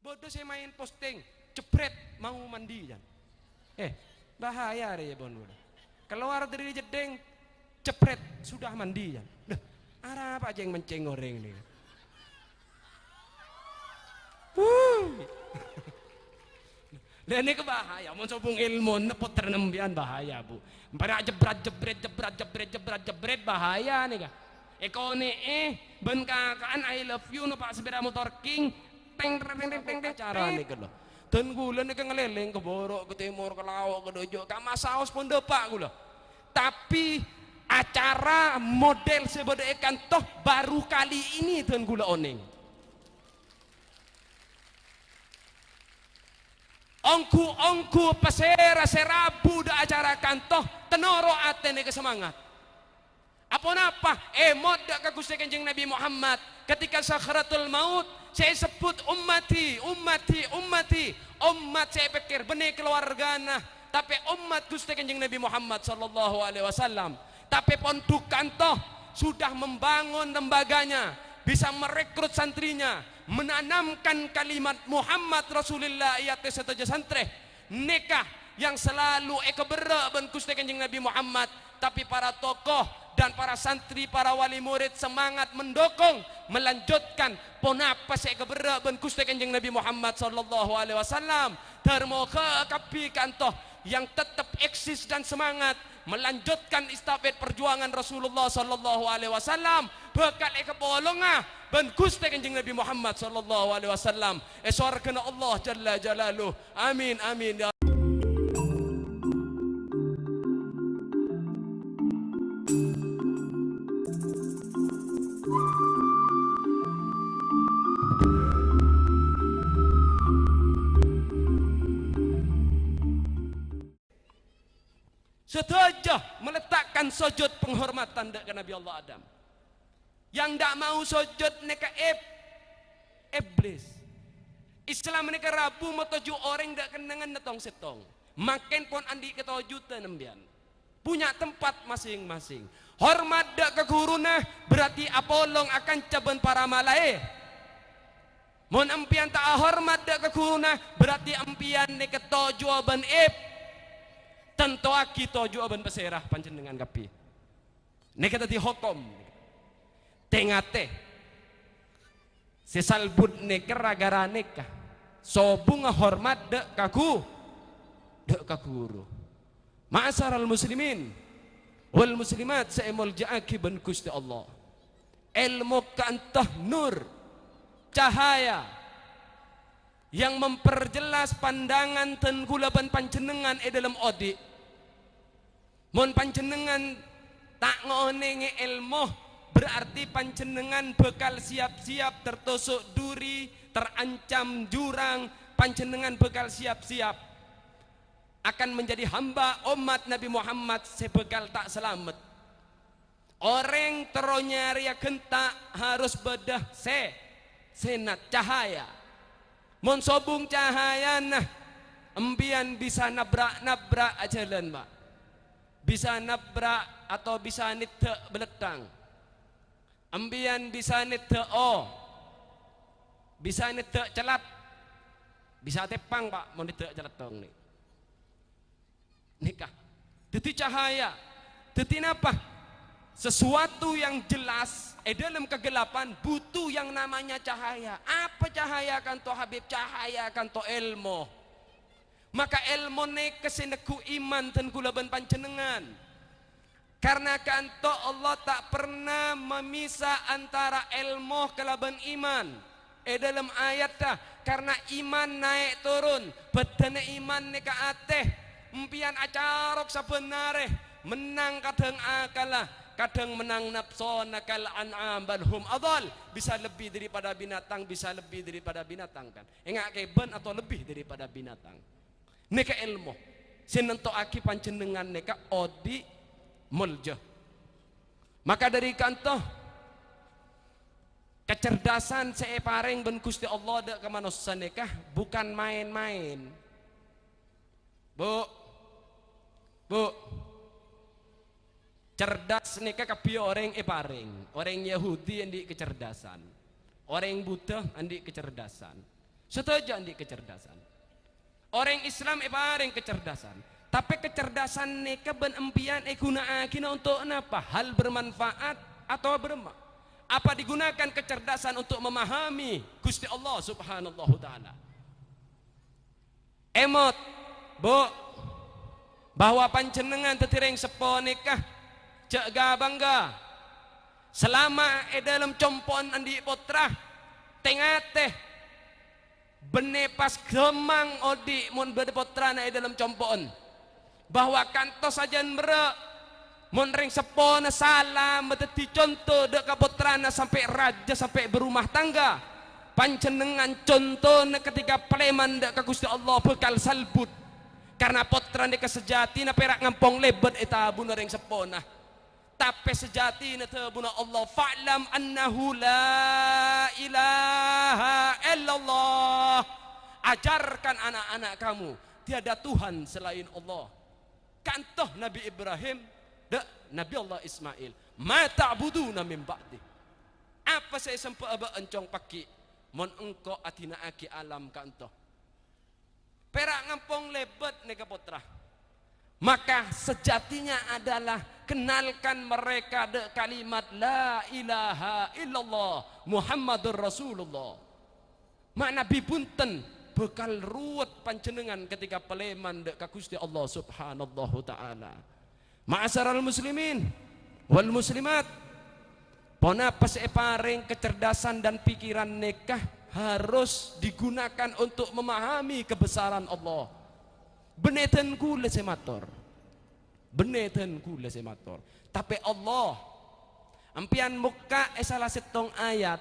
Bodoh saya main posting, jebret mau mandi kan. Bahaya deh ya bon. Keluar dari jedeng, jebret sudah mandi kan. Duh, arah apa aja yang menceng goreng nih. Dan ini kebahaya, mau sobung ilmu, nepot ternembian bahaya bu. Pada jebret bahaya nih kah. Eko nih ben kakaan I love you no pak sepeda motor king teng cara nih kan loh. Dan gula nih ngeleleng ke borok ke timur ke laut ke dojo kama saus pun depak gula. Tapi acara model sebeda ikan toh baru kali ini dan gula oning. Ongku pasera serabu da acara kantoh tenoro atene kesemangat. Apa napa? Emot dak ka Gusti Kanjeng Nabi Muhammad ketika sakratul maut saya sebut ummati. Umat saya pikir benih keluargana, tapi umat Gusti Kanjeng Nabi Muhammad sallallahu alaihi wasallam. Tapi ponduk kantoh sudah membangun lembaganya, bisa merekrut santrinya, menanamkan kalimat Muhammad Rasulullah ayat setaja santre nikah yang selalu ekebera ben Gusti Kanjeng Nabi Muhammad. Tapi para tokoh dan para santri, para wali murid semangat mendukung, melanjutkan ponapa ekebera ben Gusti Kanjeng Nabi Muhammad sallallahu alaihi wasallam. Termoga kapi kantoh yang tetap eksis dan semangat melanjutkan istafet perjuangan Rasulullah sallallahu alaihi wasallam bekal ekepolonga ben Gusti Kanjeng Nabi Muhammad sallallahu alaihi wasallam esorkana Allah jalla jalaluh. Amin amin ya. Setuju meletakkan sujud penghormatan ke Nabi Allah Adam. Yang tidak mau sujud neka iblis. Islam neka rabu matoju orang tidak kenangan netong setong. Makin pun andi ketujuh tenembian. Punya tempat masing-masing. Hormat dak ke guruna berarti apolong akan caben para malai. Mon empian tak hormat dak ke guruna berarti empian neka toju ban tentu aki toju aban peserah panjenengan kapi. Neka tadi hukum tengate sesalbut neka ragara neka sobung hormat dek kakuru. Ma'asyaral muslimin wal muslimat seemol ja'aki ben Gusti Allah. Ilmu kantah nur cahaya yang memperjelas pandangan tenggulaban panjenengan dalam odi. Mon panjenengan tak ngonenge ilmu berarti panjenengan bekal siap-siap tertusuk duri, terancam jurang, panjenengan bekal siap-siap akan menjadi hamba umat Nabi Muhammad sebekal tak selamat. Orang teronyari gentak harus bedah senat cahaya. Mon sobung cahaya nah empian bisa nabrak ajalan Pak. Bisa nabrak atau bisa nite beletang. Empian bisa nite bisa nite celat. Bisa tepang Pak mau nite celat tong nih. Nikah. Deti cahaya. Deti apa? Sesuatu yang jelas dalam kegelapan butuh yang namanya cahaya. Apa cahaya kanto Habib? Cahaya kanto ilmu. Maka ilmu ne keseneku iman dan gulaban panjenengan. Karena kanto Allah tak pernah memisah antara ilmu kelaban iman. Dalam ayat dah karena iman naik turun, bedane iman ne ka ateh, empian acarok sabenare menang kadang akalah. Kadang menang nafsu nakal an'am balhum adal, bisa lebih daripada binatang, bisa lebih daripada binatang kan. Engak keben atau lebih daripada binatang. Neka ilmu sinento aki panjenengan neka odi mulja. Maka dari kanto kecerdasan saya paring ben Gusti Allah dak kemanusia neka bukan main-main. Bu cerdas neka kapi orang paring. Orang Yahudi andi kecerdasan, orang Buddha andi kecerdasan. Setuju di kecerdasan. Orang Islam bareng kecerdasan. Tapi kecerdasan ni keben empian guna kina untuk apa? Hal bermanfaat atau bermak? Apa digunakan kecerdasan untuk memahami Gusti Allah Subhanahu taala? Emot, Bu, bahwa panjenengan tetireng sepo nikah cek bangga selama dalam compon andi potra tengate bene pas gemang odi mun bede potra na dalam compon bahwa kantos ajan mere mun ring sepo na salam beteti contoh dek ka potra na sampai raja sampai berumah tangga panjenengan contoh na ketika preman dek ka Gusti Allah bekal salbut karena potra dek sejati na perak ngampong lebet eta buna ring sepo na tapi sejati na tabuna Allah fa'lam annahu la ilaha illallah. Ajarkan anak-anak kamu tiada Tuhan selain Allah. Kantoh Nabi Ibrahim da Nabi Allah Ismail ma ta'buduna min ba'di. Apa saya sempat aba encong paki mon engko atina aki alam kantoh perak ngampong lebet nega potra. Maka sejatinya adalah kenalkan mereka de kalimat la ilaha illallah Muhammadur Rasulullah. Mak Nabi punten bekal ruwet panjenengan ketika peleman de ka Gusti Allah Subhanahu taala. Ma'asyaral muslimin wal muslimat, ponapa separing kecerdasan dan pikiran nikah harus digunakan untuk memahami kebesaran Allah. Beneten kula semator. Beneten kula semator. Tapi Allah ampian muka salah setong ayat.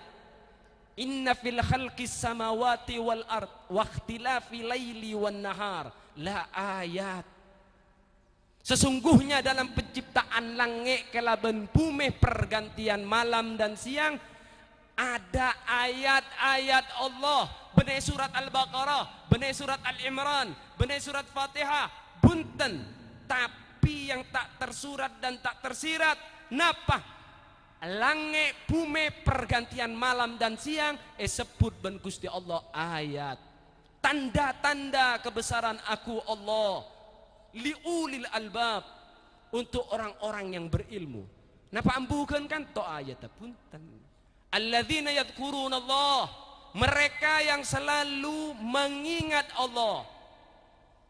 Inna fil khalqis samawati wal ard wa ikhtilafi laili wan nahar la ayat. Sesungguhnya dalam penciptaan langit kelaban bumi pergantian malam dan siang ada ayat-ayat Allah. Benih surat Al-Baqarah, benih surat Al-Imran, benih surat Fatihah, bunten. Tapi yang tak tersurat dan tak tersirat, napa? Langit bumi pergantian malam dan siang, sebut ben Gusti Allah ayat. Tanda-tanda kebesaran aku Allah. Liulil albab, untuk orang-orang yang berilmu. Napa ambukan kan to ayat punten. Alladzina yadhkuruna Allah, mereka yang selalu mengingat Allah.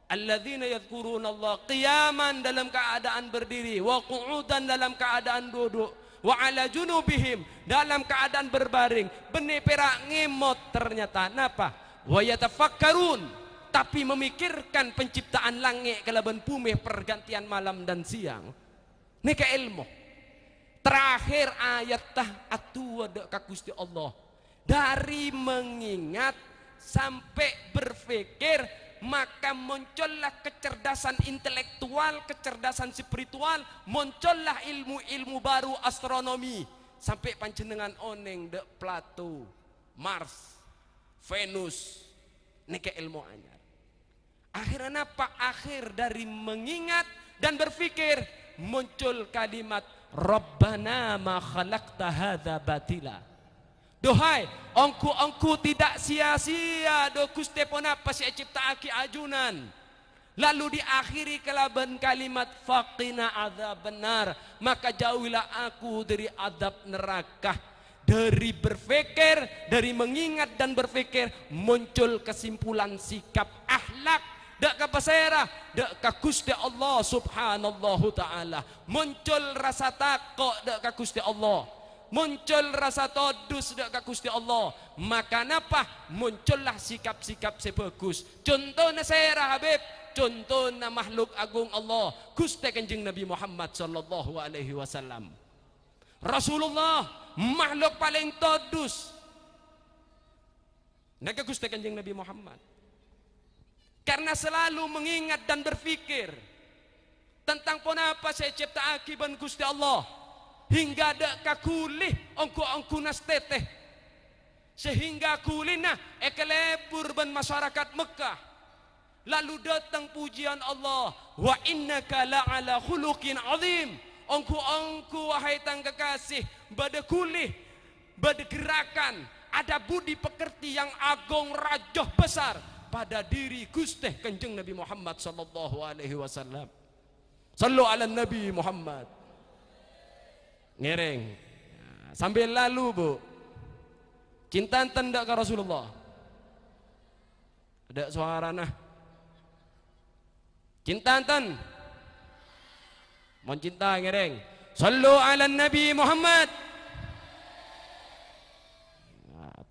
Alladzina yadhkuruna Allah qiyaman, dalam keadaan berdiri, wa qu'udan, dalam keadaan duduk, wa ala junubihim, dalam keadaan berbaring. Benih perak ngemot ternyata napa? Wa yatafakkarun, tapi memikirkan penciptaan langit kelaban bumi pergantian malam dan siang. Nika ilmu. Terakhir ayat tah atu ada ka Gusti Allah. Dari mengingat sampai berpikir, maka muncullah kecerdasan intelektual, kecerdasan spiritual, muncullah ilmu-ilmu baru astronomi. Sampai panjenengan oneng de Plato, Mars, Venus, nike ilmu anyar. Akhirnya apa? Akhir dari mengingat dan berpikir muncul kalimat Rabbana ma khalaqta hadza batila. Dohai, ongku tidak sia-sia do Gusti ponapa si ciptaaki ajunan. Lalu diakhiri kelaban kalimat faqina adzab benar, maka jauhilah aku dari adab neraka. Dari berpikir, dari mengingat dan berpikir muncul kesimpulan sikap akhlak. Dak ka pasera, dak ka Gusti Allah Subhanahu taala. Muncul rasa takut dak ka Gusti Allah. Muncul rasa todus dak ka Gusti Allah. Maka napa? Muncullah sikap-sikap sebagus. Contohnya saya Habib, contohnya makhluk agung Allah, Gusti Kanjeng Nabi Muhammad sallallahu alaihi wasallam. Rasulullah makhluk paling todus. Naga Gusti Kanjeng Nabi Muhammad. Karena selalu mengingat dan berpikir tentang ponapa saya cipta akiban Gusti Allah hingga dek kakulih ongku nas teteh sehingga kulina ekelebur ban masyarakat Mekah. Lalu datang pujian Allah, wa innaka la'ala khuluqin azim. Ongku wahai tang kekasih bade kulih bade gerakan ada budi pekerti yang agung rajoh besar pada diri Gusti Kanjeng Nabi Muhammad sallallahu alaihi wasallam. Sallu ala Nabi Muhammad. Ngereng. Sambil lalu, Bu. Cinta tanda ke Rasulullah. Ada suara nah. Cinta tan. Mau cinta ngereng. Sallu ala Nabi Muhammad.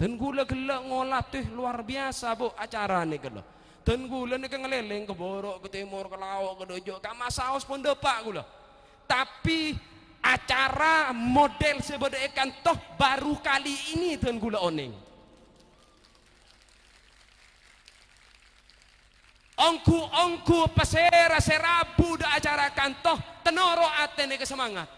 Dan gula gelak ngolah tuh luar biasa, Bu, acara nih gula. Dan gula nih ngeleleng ke borok, ke timur, ke laut, ke dojo, ke masaos pun depak gula. Tapi acara model sebagai ikan toh baru kali ini dan gula oning. Ongku pasera serabu da acara kantoh tenoro atene kesemangat.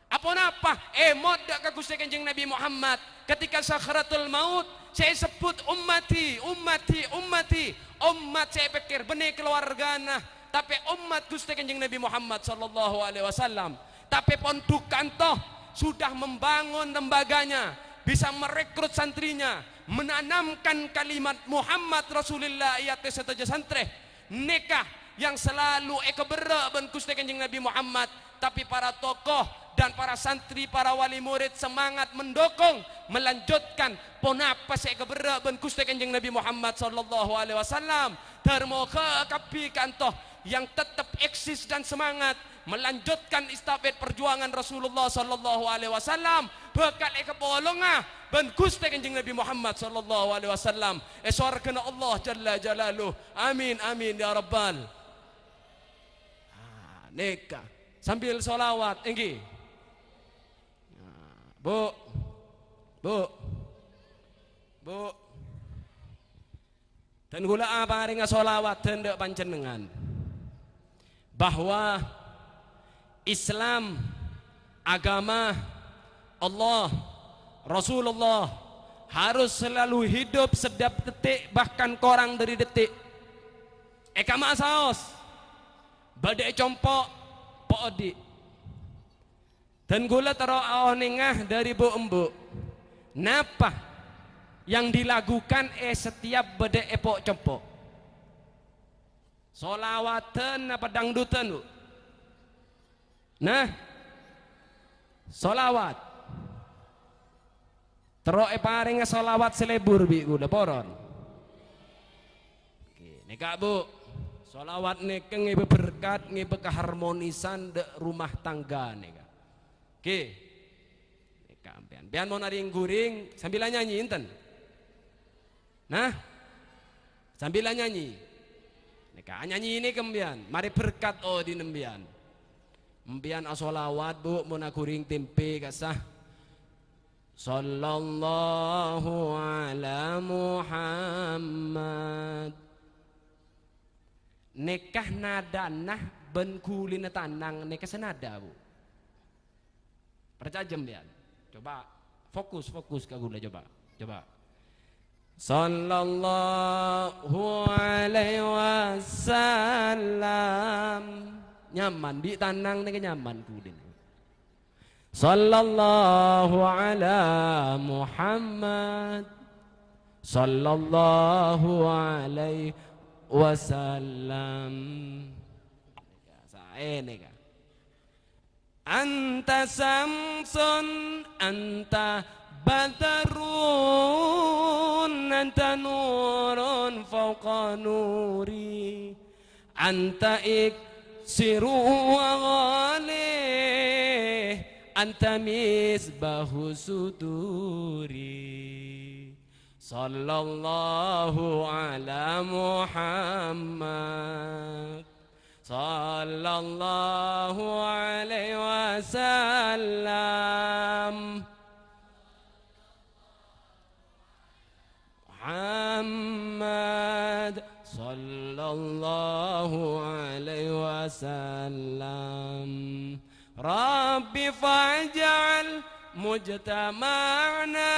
Apa napa emot dak ke Gusti Kanjeng Nabi Muhammad ketika sakratul maut saya sebut ummati umat saya pikir benih keluargana tapi umat Gusti Kanjeng Nabi Muhammad sallallahu alaihi wasallam tapi pondok kantoh sudah membangun lembaganya bisa merekrut santrinya menanamkan kalimat Muhammad Rasulullah ayat setaja santre nikah yang selalu ekebera ben Gusti Kanjeng Nabi Muhammad tapi para tokoh dan para santri, para wali murid semangat mendukung, melanjutkan ponapa sekebera ben Gusti Kanjeng Nabi Muhammad sallallahu alaihi wasallam dharma kapi kantoh yang tetap eksis dan semangat melanjutkan istafet perjuangan Rasulullah sallallahu alaihi wasallam bekal ekepolonga ben Gusti Kanjeng Nabi Muhammad sallallahu alaihi wasallam eswarkana Allah jalla jalaluh amin amin ya rabbal nikah sambil solawat enggi Bu dan gula apa ringa solawat hendak panjenengan bahwa Islam agama Allah Rasulullah harus selalu hidup setiap detik bahkan korang dari detik kama saos badai compok poodi dan gula taruh awoningah dari bu embu napa yang dilakukan setiap beda epok compok solawatan apa dangdutan Bu nah solawat terus paring solawat selebur bi gula poron nika Bu solawat nika ngebe berkat ngebe keharmonisan de rumah tangga nika oke nika pian mau naring guring sambil nyanyi enten nah sambil nyanyi nika nyanyi ini kembian mari berkat di nembian embian asolawat Bu mau nakuring tempe kasah sallallahu ala Muhammad nikah nada nah ben kulina tanang nikah senada Bu percajem dia coba fokus ke gula coba sallallahu alaihi wasallam nyaman di tanang nikah nyaman kulin sallallahu ala Muhammad sallallahu alaihi wasallam saeneka anta samsun anta badarun anta nurun fauqa nuri anta iksiru wa ghalih anta misbahu suduri sallallahu ala Muhammad sallallahu alaihi wasallam Muhammad sallallahu alaihi wasallam Rabbi faj'al mujtama'na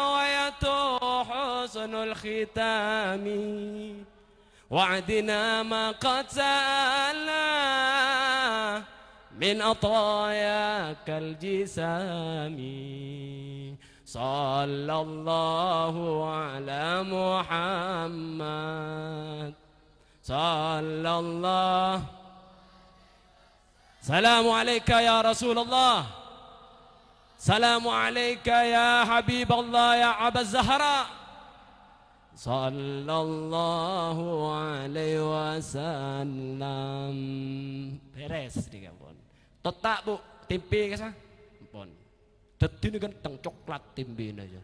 wa yatuh husnul khitami wa'dina ma qad sa'ala min atayakal jisami sallallahu ala Muhammad sallallahu. Salamu alayka ya Rasulullah, salamu alayka ya Habiballah ya Aba Zahra sallallahu alaihi wasallam. Beres nih pun. Totak bu, tempe ke sah? Pun. Dadi ini ganteng coklat tempe aja.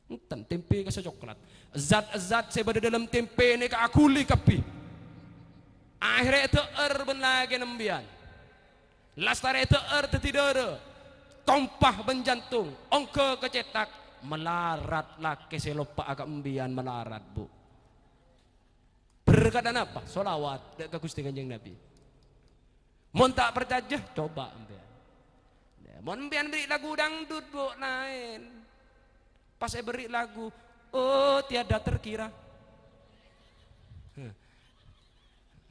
Enten tempe ke coklat. Zat-zat saya berada dalam tempe ini ke akuli kapi. Akhirnya itu ben lagi nembian. Lastare itu tidak tompah benjantung, ongke kecetak melarat laki selopa agak embian melarat bu. Berkatan apa? Solawat ke Gusti Kanjeng Nabi. Mon tak percaya coba embian. Mon embian beri lagu dangdut bu lain. Pas saya beri lagu, oh tiada terkira.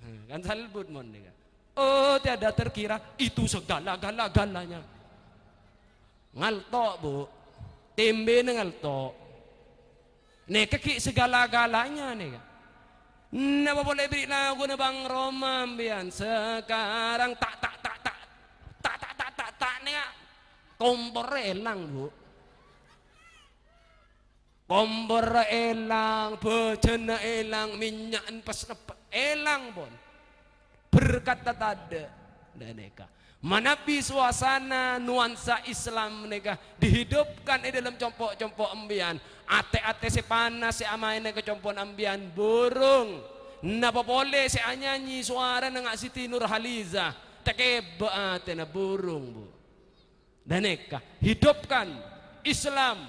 Kan salbut mon nih. Oh tiada terkira itu segala-galanya. Ngaltok bu, tembe ngaltok. Nih kaki segala-galanya nih. Napa boleh beri lagu na Bang Roma ambian sekarang tak nih kompor elang bu. Kompor elang, bejana elang, minyak pas elang bon. Berkata tada dan neka manapi suasana nuansa Islam neka dihidupkan di dalam compok-compok ambian ate-ate si panas si amai neka compok ambian burung napa boleh si anyanyi suara nang Siti Nurhaliza tekeba ate na burung bu dan neka hidupkan Islam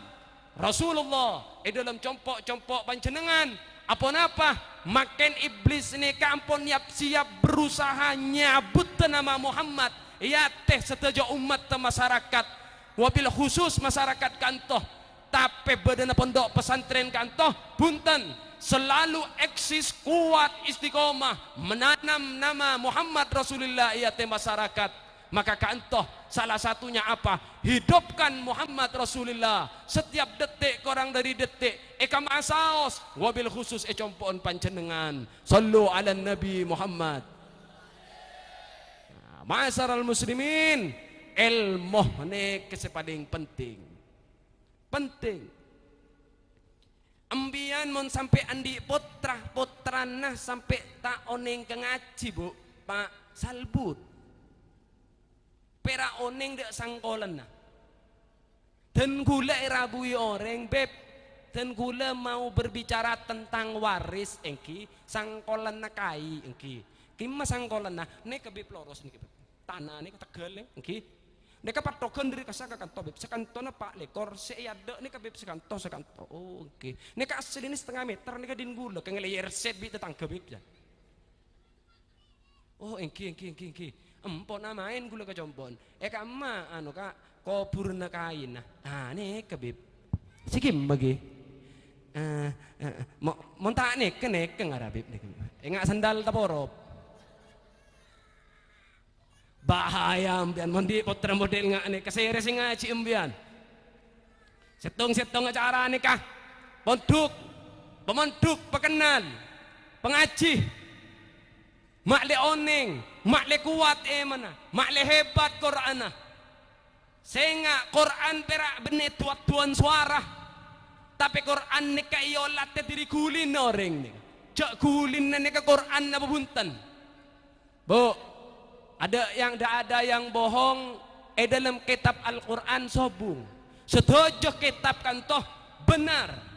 Rasulullah di dalam compok-compok panjenengan apa makin iblis ini kampun siap berusaha nyabut nama Muhammad ya teh setuju umat masyarakat wabil khusus masyarakat kantoh tapi badana pondok pesantren kantoh punten selalu eksis kuat istiqomah menanam nama Muhammad Rasulullah ya teh masyarakat. Maka kantoh salah satunya apa? Hidupkan Muhammad Rasulullah setiap detik korang dari detik eka maasaos wabil khusus compoon panjenengan sallu ala Nabi Muhammad. Ma'asyaral muslimin, ilmu ini paling penting. Ambian mon sampai andi putra-putrana sampai tak oneng ke ngaji bu Pak salbut. Pera oneng dek sangkolan na. Dan gula rabui orang beb. Dan gula mau berbicara tentang waris engki sangkolan na kai engki. Kima sangkolan na ne kebeb loros ni kebeb. Tanah ni ketegel engki. Ne kapatokan dari kasaka kanto beb. Sekanto na pak lekor seada ne kebeb sekanto. Oh engki. Ne ka asli ni setengah meter ne ka din gula kengelayer set bi tetang kebeb ya. Oh engki. Empon main gula kecompon eka emak anu kak kubur na kain nah nih kebib sikim bagi mau tak nek ngarabib enggak sandal taporop bahaya ambian mondi putra model nggak nih kesere sing ngaji ambian setong acara nih kah pemonduk pekenal pengaji makle oneng makle kuat mana makle hebat Qur'ana sehingga Qur'an perak benih tuan suara tapi Qur'an nika iolat diri kulin orang nih jak kulin nika Qur'an apa bunten bu ada yang bohong dalam kitab Al-Qur'an sobung setuju kitab kantoh benar.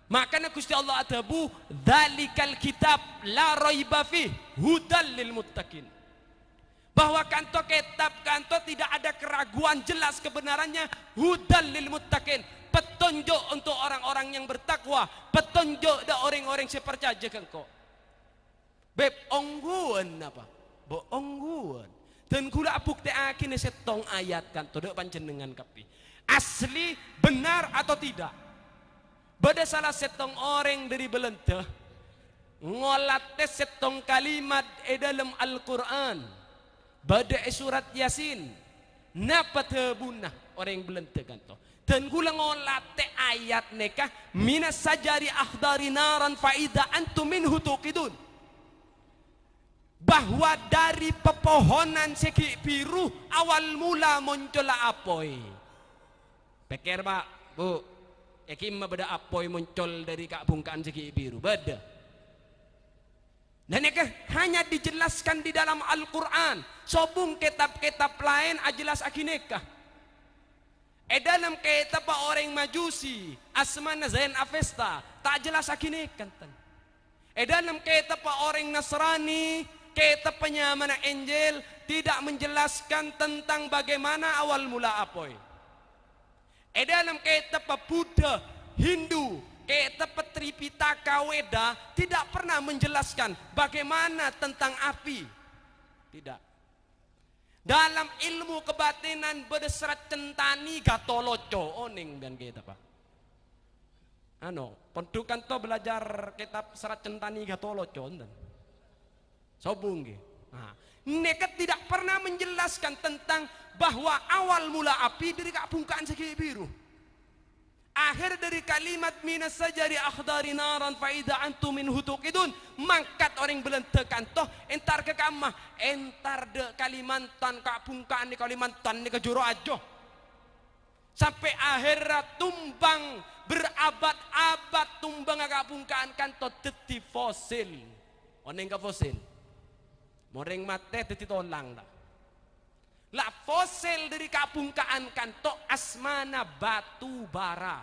Makanya Gusti Allah adabu dzalikal kitab la raiba fih hudal lil muttaqin. Bahwa kanto kitab kanto tidak ada keraguan jelas kebenarannya hudal lil muttaqin. Petunjuk untuk orang-orang yang bertakwa, petunjuk da orang-orang yang percaya kengko. Beb ongguan apa? Bo ongguan. Dan kula buktiakeun setong ayat kanto dek panjenengan kapi. Asli benar atau tidak? Bada salah setong orang dari Belanda ngolate setong kalimat dalam Al-Quran bada surat Yasin napa tebunah orang Belanda kan toh Dan kula ngolate ayat neka minas sajari akhdari naran faida antum minhu tuqidun. Bahwa dari pepohonan segi biru awal mula muncul apoy. Pikir Pak, Bu, yakin beda apoy muncul dari kabungkaan segi biru, beda. Dan ini hanya dijelaskan di dalam Al-Quran. Sobung kitab-kitab lain ajelas akineka. Dalam kitab orang Majusi, Asmana Zain Avesta, tak jelas akineka. Dalam kitab orang Nasrani, kitab penyamana Injil, tidak menjelaskan tentang bagaimana awal mula apoy. Dalam kitab Buddha, Hindu, kitab Tripitaka Weda tidak pernah menjelaskan bagaimana tentang api. Tidak. Dalam ilmu kebatinan berserat centani gatoloco oning dan kita Pak. Pendukan to belajar kitab serat centani gatoloco dan sobung ge. Mereka tidak pernah menjelaskan tentang bahwa awal mula api dari kabungkaan segi biru. Akhir dari kalimat minas sajari akhdari naran faida antum minhu tuqidun, mangkat orang belentekan toh entar ke kamah, entar de Kalimantan kabungkaan di Kalimantan di kejuro ajo. Sampai akhirat tumbang berabad-abad tumbang kabungkaan kanto teti fosil. Oneng ka fosil. Moreng mate teti tolang dah. Lah fosil dari kabungkaan kanto asmana batu bara.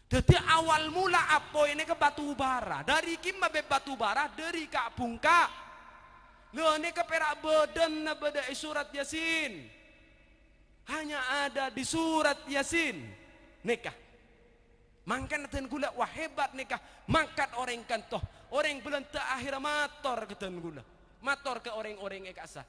Jadi awal mula apa ini ke batu bara. Dari kim be batu bara dari kabungka. Lo ini ke perak badan na beda surat Yasin. Hanya ada di surat Yasin. Nikah. Mangkan dan gula wah hebat nikah. Mangkat orang kanto. Orang belum terakhir mator ke dan gula. Mator ke orang-orang ekasa.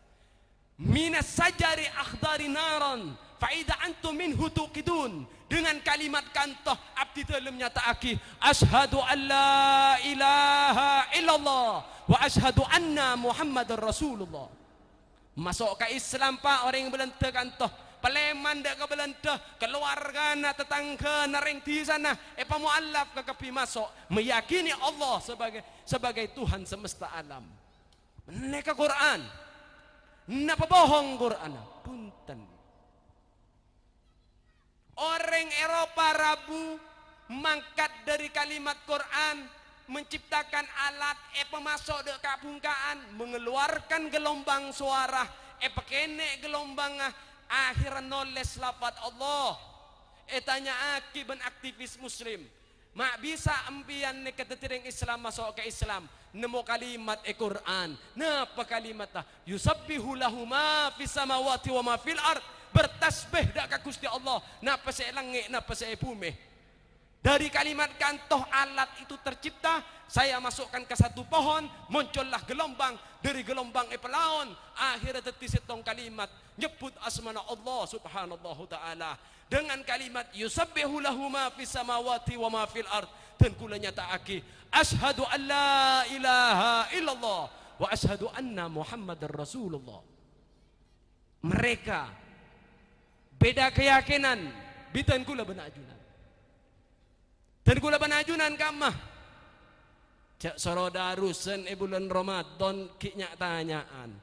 Minas sajari akhdari naran faida antum minhu tuqidun. Dengan kalimat kantoh abdi dalam nyata aki asyhadu an la ilaha illallah wa asyhadu anna muhammadar rasulullah. Masuk ke Islam Pak orang yang belente kantoh Paleman dak ke belente keluarga na tetangga na ring di sana muallaf ke kepi masuk meyakini Allah sebagai Tuhan semesta alam. Mereka Quran napa bohong Quran punten. Orang Eropa Rabu mangkat dari kalimat Quran menciptakan alat pemasok de kabungkaan mengeluarkan gelombang suara pakene gelombang akhir noles lafaz Allah tanya akiban aktivis muslim mak bisa empian ne ketetireng Islam masuk ke Islam nemu kalimat Quran napa kalimat yusabbihu lahu ma fis samawati wa ma fil ard bertasbih dak ka Gusti Allah napa saya langit napa saya bumi. Dari kalimat kantoh alat itu tercipta, saya masukkan ke satu pohon, muncullah gelombang, dari gelombang pelaon, akhirnya tertisitong kalimat nyebut asmana Allah subhanallahu ta'ala dengan kalimat yusabbihu lahu ma fis samawati wa ma fil ard dan kula nyataake asyhadu an la ilaha illallah wa asyhadu anna muhammadar rasulullah. Mereka beda keyakinan bitan kula benajunan dan kula benajunan kamah cak sorodarusen bulan Ramadan kiknya tanyaan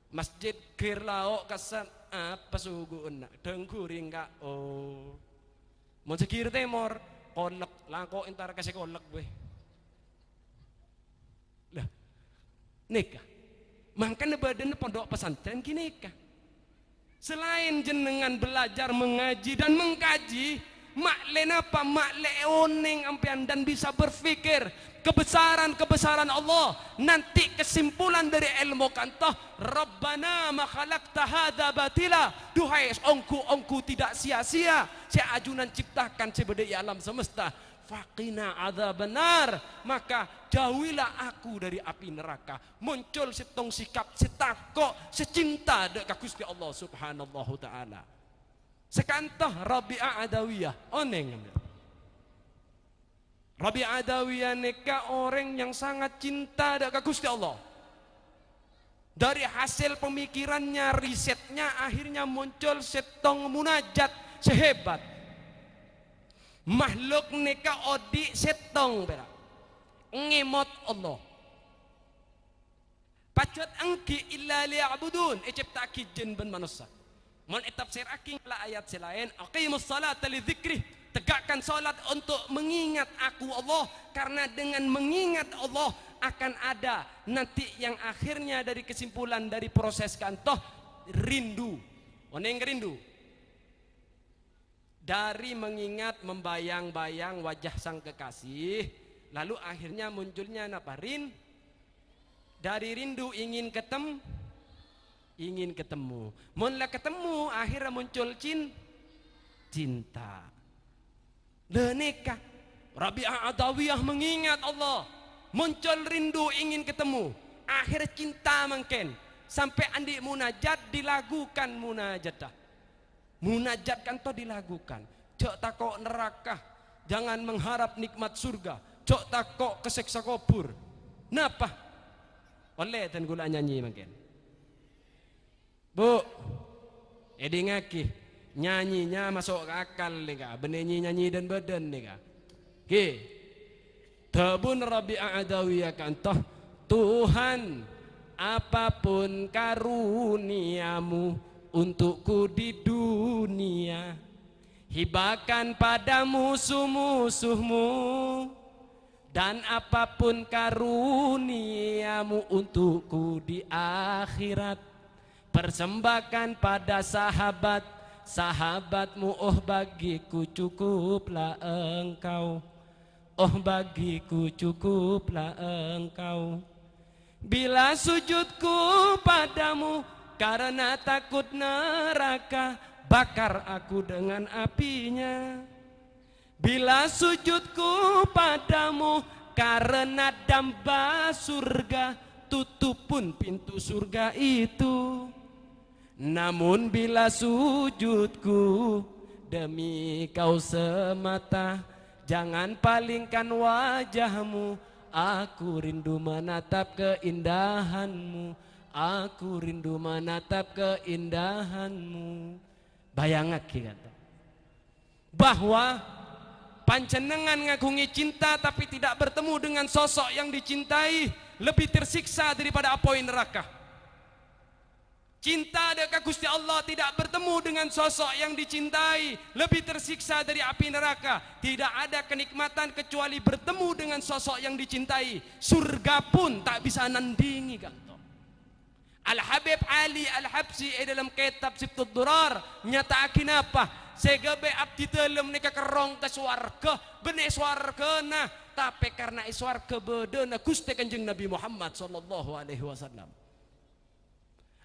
masjid kirlaok kasan apa suguun nak dengkuring ka mau sekir temor kolek langko entar kasih kolek weh lah nikah makanya badan pondok pesantren kini nikah. Selain jenengan belajar mengaji dan mengkaji, maklen apa makle oning ampian dan bisa berpikir kebesaran Allah. Nanti kesimpulan dari ilmu kantoh Rabbana ma khalaqta hadza batila. Duhai ongku tidak sia-sia. Si ajunan ciptakan sebedai alam semesta. Faqina adzabannar, maka jauhilah aku dari api neraka. Muncul setong sikap setakok secinta dekat Gusti Allah subhanahu ta'ala. Sekantoh Rabi'ah Adawiyah oneng. Rabi'ah Adawiyah neka orang yang sangat cinta dekat Gusti Allah. Dari hasil pemikirannya, risetnya, akhirnya muncul setong munajat sehebat. Makhluk neka odi setong berak. Ngemot Allah. Pacat angki illa liya'budun. Icipta jin ben manusia. Mon tafsir aking la ayat selain. Aqimus salata li dzikrih. Tegakkan salat untuk mengingat aku Allah. Karena dengan mengingat Allah akan ada nanti yang akhirnya dari kesimpulan dari proses kantoh rindu. Oneng rindu. Dari mengingat membayang-bayang wajah sang kekasih, lalu akhirnya munculnya apa? Dari rindu ingin ketemu. Munlah ketemu akhirnya muncul cinta. Leneka Rabi'ah Adawiyah mengingat Allah, muncul rindu ingin ketemu, akhir cinta mungkin sampai andi munajat dilagukan munajat kan toh dilagukan. Cok takok neraka, jangan mengharap nikmat surga. Cok takok keseksa kubur. Napa? Oleh dan gula nyanyi mungkin. Bu, edi ngaki nyanyinya masuk ke akal nih kak. Benenyi nyanyi dan badan nih kak. Oke. Tabun Rabi'ah Adawiyah kantoh Tuhan, apapun karuniamu untukku di dunia, hibakan pada musuh-musuhmu, dan apapun karuniamu untukku di akhirat, persembahkan pada sahabatmu, oh bagiku cukuplah engkau, oh bagiku cukuplah engkau. Bila sujudku padamu karena takut neraka, bakar aku dengan apinya. Bila sujudku padamu karena damba surga, tutup pun pintu surga itu. Namun bila sujudku demi kau semata, jangan palingkan wajahmu, aku rindu menatap keindahanmu. Aku rindu menatap keindahanmu. Bayangake kata bahwa panjenengan ngagungi cinta tapi tidak bertemu dengan sosok yang dicintai, lebih tersiksa daripada apoy neraka. Cinta dekat Gusti Allah tidak bertemu dengan sosok yang dicintai, lebih tersiksa dari api neraka. Tidak ada kenikmatan kecuali bertemu dengan sosok yang dicintai. Surga pun tak bisa nandingi kan. Al-Habib Ali Al-Habsi dalam kitab Siftud Durar nyatakan apa? Segabe abdi dalam nika kerong ke swarga, benih swarga nah, tapi karena swarga bedena Gusti Kanjeng Nabi Muhammad sallallahu alaihi wasallam.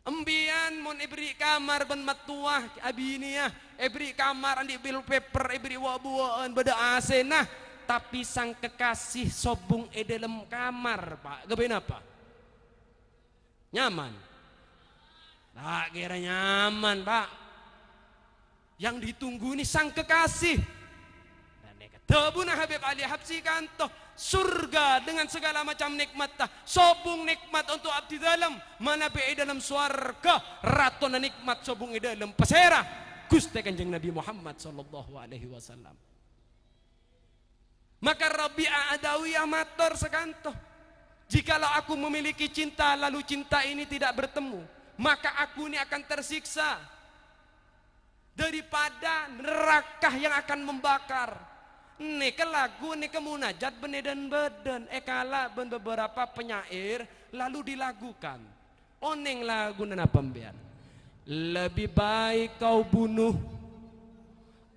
Embian mun ibri kamar ben matuah abiniah, ibri kamar andi bil paper, ibri wabuan beda AC nah, tapi sang kekasih sobung dalam kamar, Pak. Gaben apa? Nyaman. Tak kira nyaman, Pak. Yang ditunggu ini sang kekasih. Dan tabuna Habib Ali Habsi kantoh surga dengan segala macam nikmat tah. Sobung nikmat untuk abdi dalam, mana be dalam swarga ratona nikmat sobung dalam pasera Gusti Kanjeng Nabi Muhammad sallallahu alaihi wasallam. Maka Rabi'ah Adawiyah matur sekantoh, jikalau aku memiliki cinta lalu cinta ini tidak bertemu, maka aku ini akan tersiksa daripada neraka yang akan membakar. Nika lagu nika munajat benedan badan kala ben beberapa penyair lalu dilagukan. Oneng lagu nana pembian. Lebih baik kau bunuh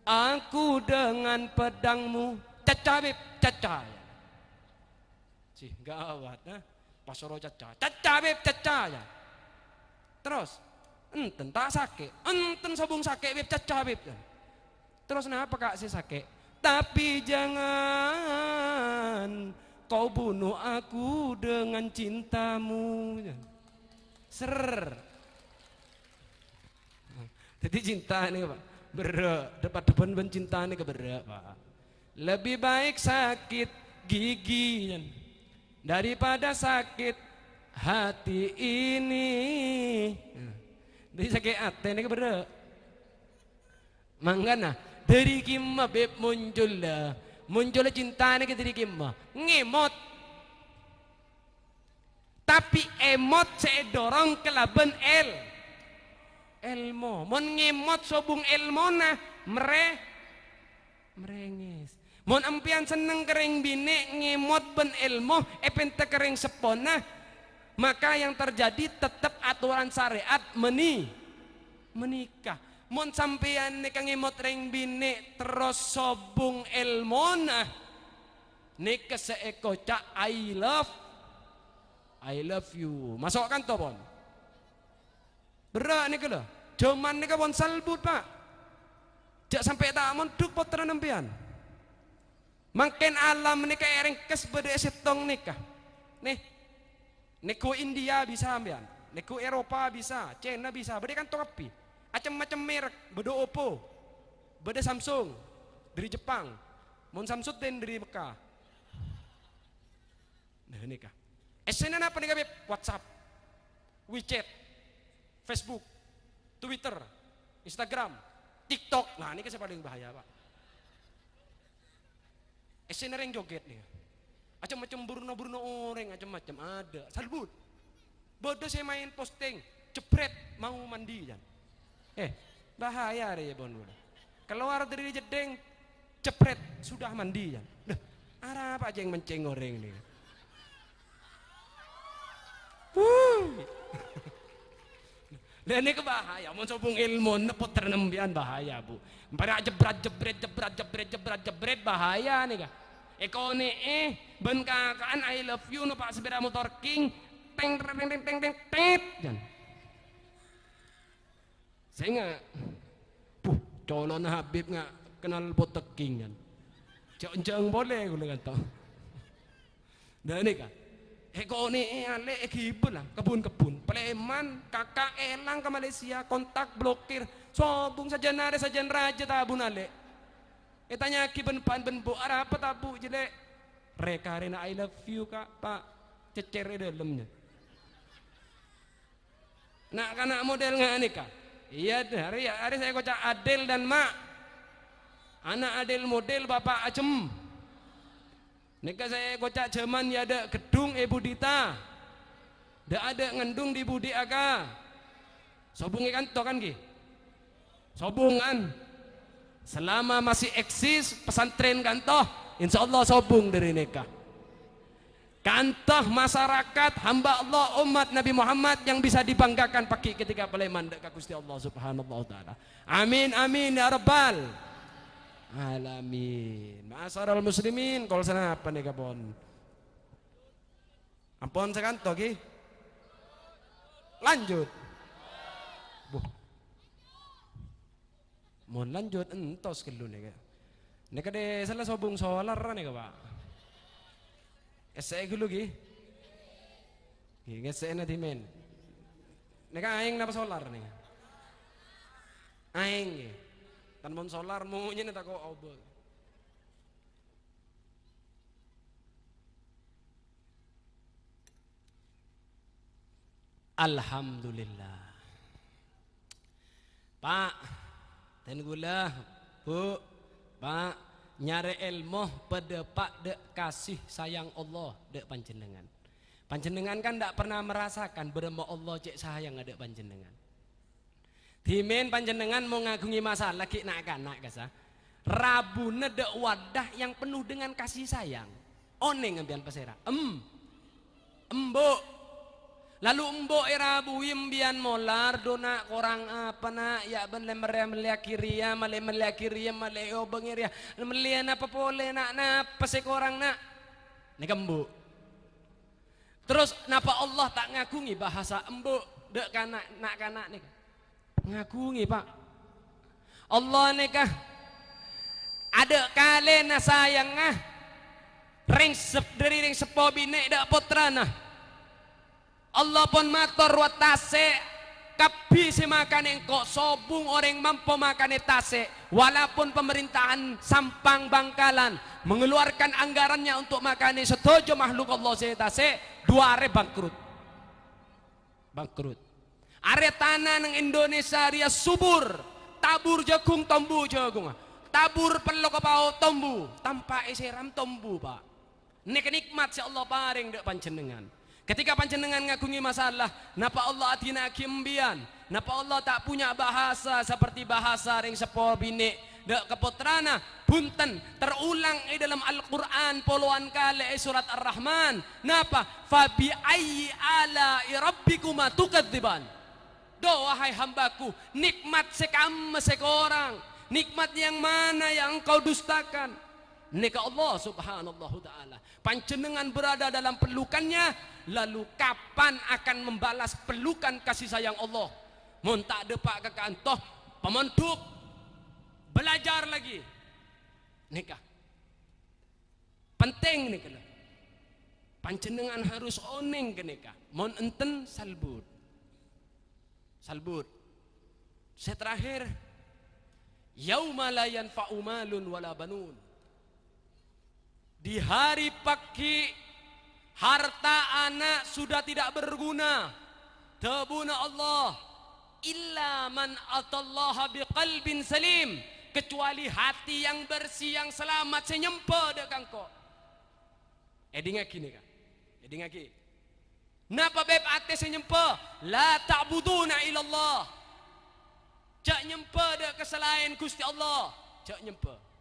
aku dengan pedangmu. Cacabib cacaya. Sih gawat nah. Pasoro cacaya. Cacabib cacaya. Terus enten tak sakit, enten sabung sakit bib cacah bib. Terus kenapa kak si sakit? Tapi jangan kau bunuh aku dengan cintamu. Ser. Jadi cinta ini Pak, berat. Depan ben cinta ini keberat Pak. Lebih baik sakit gigi daripada sakit hati ini. Dari sakit hati ini kepada manggana dari kimma beb muncul cinta ini ke dari kimma ngemot, tapi emot saya dorong ke laban elmo mon ngemot sobung elmona merenges. Mon ampian seneng kering bine ngemot ben ilmu epenta kering sepona, maka yang terjadi tetap aturan syariat menikah. Mon sampean nikah ngemot ring bine terus sobung ilmona nikah seeko cak I love you. Masuk kan to pon? Berak nikah lo. Jaman nikah pon salbut pak. Jak sampai tak monduk potran ampian. Makin alam nikah ringkes beda setong nikah. Nih, niku India bisa ambian, niku Eropa bisa, China bisa, beda kan topi, macam-macam merek, beda Oppo, beda Samsung, dari Jepang, mon Samsung dan dari Mekah. Nah nikah. Esena apa nikah? WhatsApp, WeChat, Facebook, Twitter, Instagram, TikTok. Nah ini paling bahaya pak. Esena yang joget nih, macam-macam burno orang, macam-macam ada. Salbut, bodoh saya main posting, jepret mau mandi kan? Bahaya deh ya bon. Keluar dari jedeng, jepret sudah mandi kan? Arah apa aja yang menceng orang nih? Dan ini kebahaya, mau sobung ilmu, nepot ternembian bahaya bu. Pada jebret bahaya nih kah? Eko nih ben kakaan I love you no pak sepeda motor king teng jan. Saya nggak, colon Habib nggak kenal motor king kan? Jeng boleh gue kata. Dan ini kah? Eko nih ale ekibel lah kebun Pleman kakak elang ke Malaysia kontak blokir sobung saja raja tabun ale. Tanya kiben pan benbo arah apa tabu jelek rekarena I love you kak pak cecer dalamnya. Nak kana model nggak nikah? Iya hari saya kocak Adel dan mak anak Adel model bapak acem. Nikah saya kocak zaman ya ada gedung Ibu Dita, ada ngendung di Budi Aga. Sobungnya kan toh kan ki? Sobung kan? Selama masih eksis pesantren kantoh, insya Allah sobung dari nikah. Kantoh masyarakat hamba Allah umat Nabi Muhammad yang bisa dibanggakan pakai ketika Pleman dekat Gusti Allah Subhanahu wa taala. Amin amin ya rabbal alamin. Ma'asyaral muslimin, kalau sana apa nih kapon? Ampun sekantoh ki. Lanjut. Mau lanjut entos kelu nih kak. Nih kade salah sobung solar nih kak pak. Ese kelu ki. Ese nanti men. Nih kak aing napa solar nih. Aing ki. Tan mon solar maunya nih tak kau obol. Alhamdulillah. Pak dan gula bu pak nyari ilmu pada pak dek kasih sayang Allah dek panjenengan kan tidak pernah merasakan berapa Allah cek sayang ada panjenengan. Dimen panjenengan mau ngagungi masalah ki nak kasah rabune dek wadah yang penuh dengan kasih sayang oneng ambian pesera embok. Lalu embok era buim bian molar dona korang apa nak ya ben melia kiria male obengiria melia apa pole nak pasek orang nak ni embok. Terus napa Allah tak ngagungi bahasa embok dek kanak nak kanak ni ngagungi pak Allah ni kah ada kali na sayang ring dari ring sepo bine dak potrana Allah pun matur watase kapi si makan engkau sobung orang mampu makan tase walaupun pemerintahan Sampang Bangkalan mengeluarkan anggarannya untuk makan setuju makhluk Allah saya tase 2 hari bangkrut bangkrut. Are tanah nang Indonesia dia subur, tabur jagung tombu jagung, tabur perlo kepau tombu, tanpa seram tombu pak. Nek nikmat si Allah paring dek panjenengan. Ketika panjenengan ngagungi masalah, napa Allah atina kimbian, napa Allah tak punya bahasa seperti bahasa ring sepo bini dek keputrana, punten terulang dalam Al-Quran puluhan kali surat Ar-Rahman. Napa? Fabi ayyi ala rabbikuma tukadziban. Do wahai hambaku, nikmat sekam sekorang, nikmat yang mana yang engkau dustakan? Nika Allah subhanahu ta'ala. Panjenengan berada dalam pelukannya, lalu kapan akan membalas pelukan kasih sayang Allah? Mun tak depak ke kantoh pemonduk belajar lagi. Nika penting nika. Panjenengan harus oning ke nika. Mun enten salbut. Salbut. Saya terakhir, yauma la yanfa'u malun wala banun. Di hari pagi harta anak sudah tidak berguna. Tabuna Allah illa man atallaha biqalbin salim, kecuali hati yang bersih yang selamat senyempe dek kangko. Edingaki nih kak. Edingaki. Napa beb ate senyempe? La ta'buduna ilallah. Jak nyempe dek keselain Gusti Allah. Jak nyempe.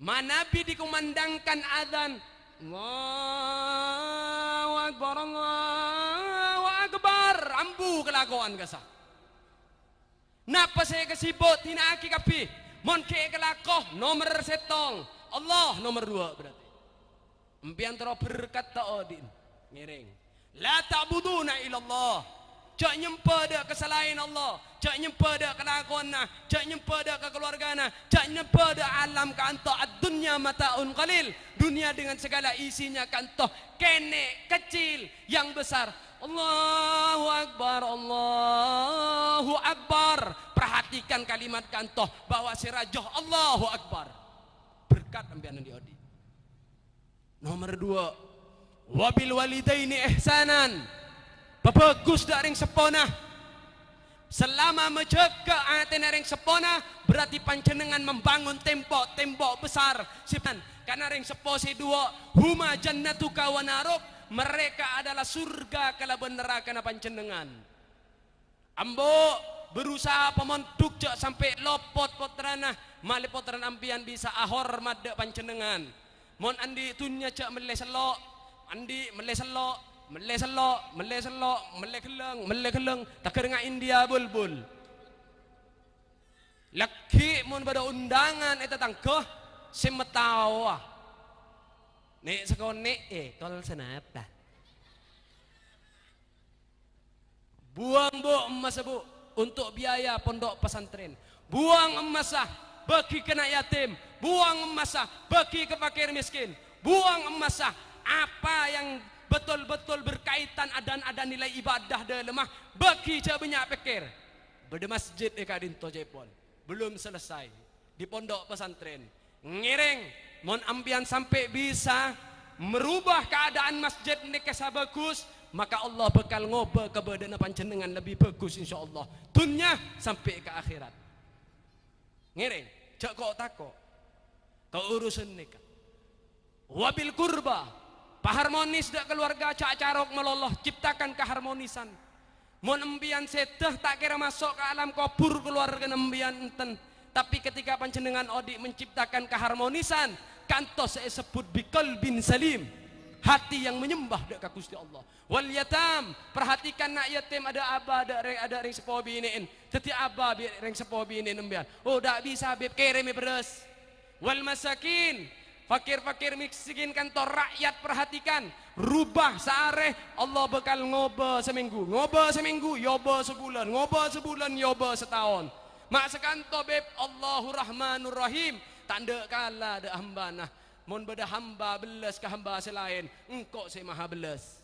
Manabi dikumandangkan adzan, Allahu Akbar, Allahu Akbar, ambu kelakuan kasa. Napa saya kesibut tina aki kapi, mon ke kelakoh nomor setong, Allah nomor 2 berarti. Empian tero berkat ta'odin, ngiring. La ta'buduna ilallah. Jak nyempe dak kesalahan Allah, jak nyempe dak kelakuan nah, jak nyempe dak kekeluargaan nah, jak nyempe dak alam kantoh ad-dunya mataun qalil. Dunia dengan segala isinya kantoh kene kecil yang besar. Allahu Akbar, Allahu Akbar. Perhatikan kalimat kantoh bahwa sirajoh Allahu Akbar. Berkat ambianan diodi. Nomor 2, wabil walidaini ihsanan. Bagus daring sepona. Selama menjaga aten ring sepona, berarti panjenengan membangun tembok besar. Sipan, karena ring sepo si 2, huma jannatuka wa naruk, mereka adalah surga kalaban neraka na panjenengan. Ambo berusaha pemonduk jak sampai lopot potrana, mali potran ampian bisa ahormat dak panjenengan. Mon andi tunya jak mele selok, andi mele selok. Mele keleng, tak keringa India bulbul. Laki mun pada undangan eta tangkeh semetawa. Nek sekone tol senapa. Buang bu emas bu untuk biaya pondok pesantren. Buang emasah bagi kena yatim. Buang emasah bagi ke fakir miskin. Buang emasah apa yang betul-betul berkaitan ada nilai ibadah dalam lemah bagi banyak pikir. Beda masjid ekadinto Jepon belum selesai di pondok pesantren. Ngiring mon ambian sampai bisa merubah keadaan masjid nekesa bagus, maka Allah bakal ngoba kebadana panjenengan lebih bagus insyaallah. Dunia sampai ke akhirat. Ngiring, jak kok takok. Kau urusan nikah. Wabil kurba. Paharmonis dak keluarga cak carok meloloh ciptakan keharmonisan. Mon embian seteh tak kira masuk ke alam kubur keluarga embian enten. Tapi ketika panjenengan odi menciptakan keharmonisan, kantos saya sebut bikol bin salim, hati yang menyembah dak ka Gusti Allah. Wal yatam, perhatikan nak yatim ada aba ada ring sepo biniin. Setiap aba ring sepo biniin embian. Oh dak bisa beb kirim beres. Wal masakin, fakir-fakir miskin kantor rakyat perhatikan, rubah saare Allah bakal ngoba seminggu, yoba sebulan, yoba setahun. Mak sekanto beb Allahu Rahmanur Rahim, tanda kala ada hamba nah, mon beda hamba belas ke hamba selain, engkau si maha belas.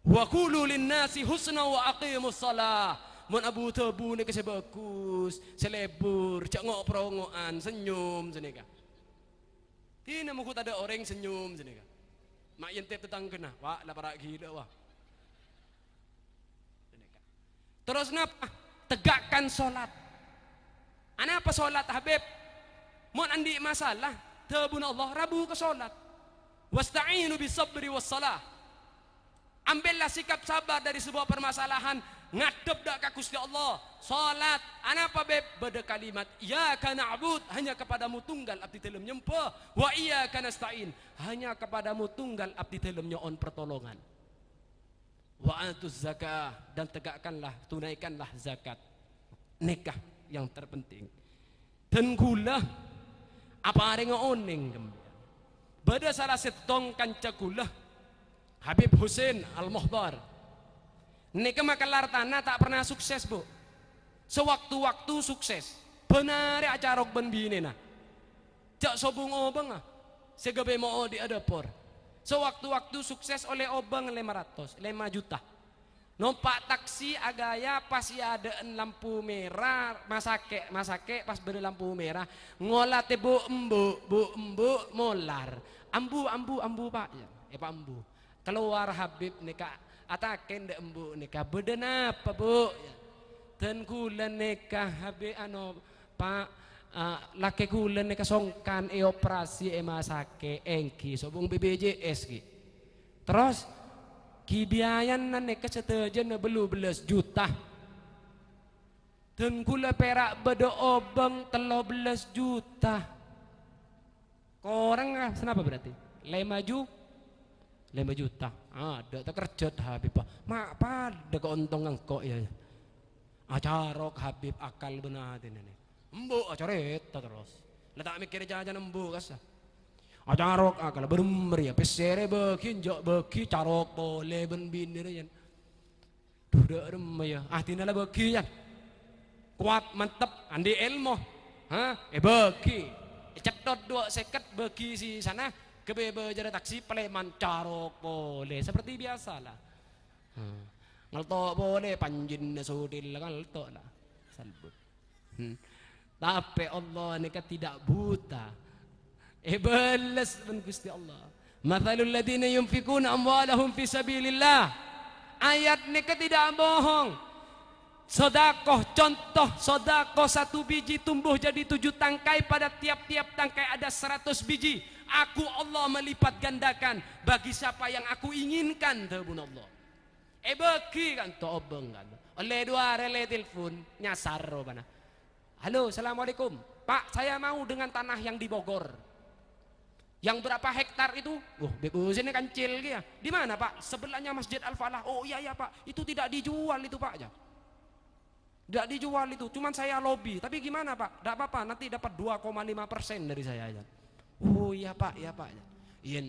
Wa qulu linnasi husna wa aqimus salah. Mon abu tebu ni kasi bagus, selebur, cak ngok perongoan, senyum senika. Tina mukut ada orang senyum senika. mak yente tetangga wah lah para gila wah. Terus napa? Tegakkan solat. Apa solat Habib? Mun andi masalah, tabun Allah rabu ke solat. Wasta'inu bis sabri was salah. Ambillah sikap sabar dari sebuah permasalahan, ngadep dak ka Gusti Allah. Salat. Apa beb? Beda kalimat iyyaka na'bud, hanya kepadamu tunggal abdi telem nyempeh, wa iyyaka nasta'in, hanya kepadamu tunggal abdi telem nyoon pertolongan. Wa atuz zakah, dan tegakkanlah, tunaikanlah zakat. Nikah yang terpenting. Dan gula apa ada ngoning gembira. Bada salah setong kanca gula Habib Hussein Al-Muhdar. Nikah makalar tanah tak pernah sukses bu. Sewaktu-waktu sukses. Benar acara ben bini na. Jak sobung obeng ah. Segabe mau diadapor. Sewaktu-waktu sukses oleh obeng 500, 5 juta. Nompak taksi agaya pas ya ada lampu merah, masake pas beri lampu merah, ngolate bu embu molar. Ambu pak ya. Pak embu. Keluar Habib nikah ataken de embu nikah beden apa bu ya. Dan kulen nikah Habib pak laki kulen nikah songkan operasi masake engki sobung BPJS ki. Terus kibiayan nikah setejen belu 11 juta. Dan kula perak beda obeng 13 juta. Korang kenapa berarti? 5 juta. Ada tak kerja Habib pak. Mak pada keuntungan kok ya. Acarok Habib akal benar ini. Embu acaret terus. Letak mikir jajan embu kas. Acarok akal berumri ya. Pesere beki jok beki carok boleh ben binir yan. Duda remeh ya. Tinala beki yan. Kuat mantep andi ilmu. Beki. Cetot 2 seket beki si sana. Kebebe jadi taksi peleman carok boleh seperti biasa lah. Ngeltok boleh panjin sudil ngeltok lah. Salbut. Tapi Allah ni tidak buta. Balas pun Gusti Allah. Mathalul ladina yunfikuna amwalahum fi sabilillah. Ayat ni tidak bohong. Sodakoh, contoh sodakoh 1 biji tumbuh jadi 7 tangkai, pada tiap-tiap tangkai ada 100 biji. Aku Allah melipat gandakan bagi siapa yang aku inginkan tabun Allah. Bagi kan to obeng kan. Oleh 2 rele telepon nyasar bana. Halo, assalamualaikum. Pak, saya mau dengan tanah yang di Bogor. Yang berapa hektar itu? Bebus ini kancil ya. Di mana Pak? Sebelahnya Masjid Al-Falah. Oh iya Pak, itu tidak dijual itu Pak ya. Tidak dijual itu, cuman saya lobby. Tapi gimana Pak? Tidak apa-apa, nanti dapat 2,5% dari saya aja. Oh iya Pak, ya Pak. Iya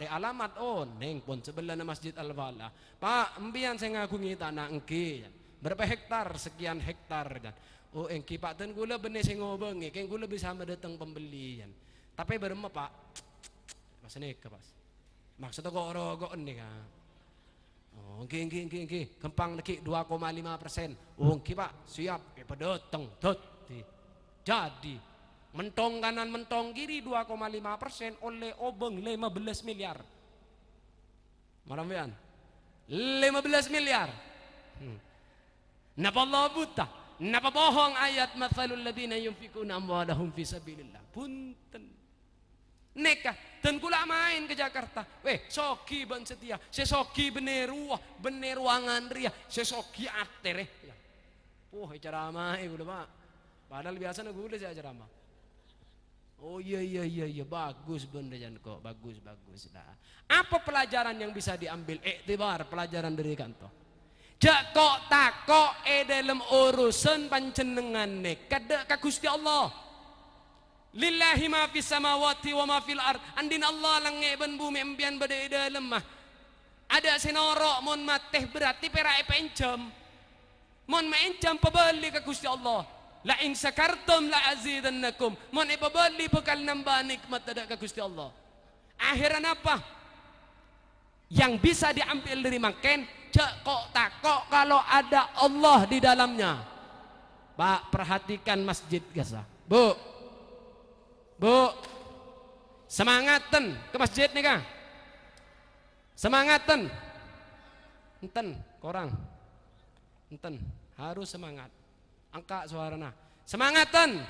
re alamat neng pun sebelah Masjid Al-Falah. Pak, empian saya ngagungi tanah engki. Berapa hektar? Sekian hektar kan. Oh engki Pak, dan gula benih saya ngobengi, kayak gula bisa mendatang pembelian. Tapi berapa Pak? Mas ini ke Pas. Maksudnya kok rogok nih kan. Engki. Kempang neki 2,5%. Engki Pak, siap. Pedoteng, jadi. Mentong kanan mentong kiri 2,5% oleh obeng 15 miliar. Marambian 15 miliar. Napa Allah buta? Napa bohong ayat mathalul ladina yunfikuna amwalahum fi sabilillah. Punten. Nekah dan kula main ke Jakarta. Soki ban setia. Sesoki beneruangan ria. Sesoki atere. Ceramah udah Pak. Padahal biasa gula saya ceramah. Oh iya bagus benda jan kok bagus dah. Apa pelajaran yang bisa diambil? Iktibar pelajaran dari kantor. Jak kok takok dalam urusan panjenengan kada ka Gusti Allah. Lillahi ma fis samawati wa ma fil ard. Andin Allah langit ben bumi empian bade dalam mah. Ada senorok mon mateh berarti perak penjam. Mon menjam pebeli ka Gusti Allah. La in sakartum la azidannakum. Mon ipabali bekal nambah nikmat ada ke Gusti Allah. Akhiran apa? Yang bisa diambil dari makan, kok takok kalau ada Allah di dalamnya. Pak, perhatikan masjid Gaza. Bu. Semangaten ke masjid nih Kang. Semangatan. Enten, korang. Enten, harus semangat. Angkat suarana. Semangatan.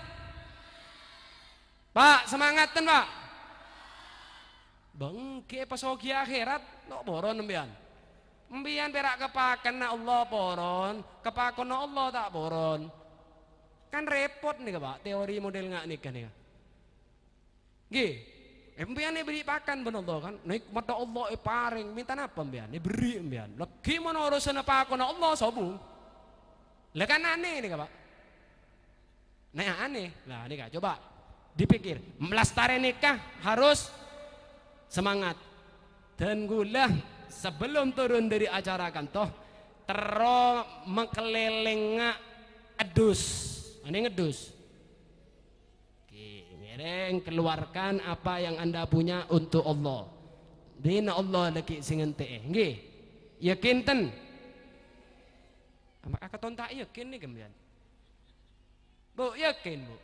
Pak, semangatan, Pak. Bengke pasogi akhirat, no boron embian. Embian perak kepakan na Allah boron, kepakan na Allah tak boron. Kan repot nih Pak, teori model ngak nih kan ya. Gih, embian nih beri pakan benar kan? Nikmat Allah paring, minta apa embian? Nih beri embian. Lagi mana urusan apa aku na Allah sobung? Lah kan aneh nih Pak. Nah aneh, nah nih Kak, coba dipikir. Melestari nikah harus semangat. Dan gula sebelum turun dari acara kantor, terus mengkeliling adus. Ini ngedus. Oke, ngereng keluarkan apa yang Anda punya untuk Allah. Dina Allah lagi singente. Nggih. Yakin ten. Maka katon tak yakin nih kemudian. Bu, yakin Bu.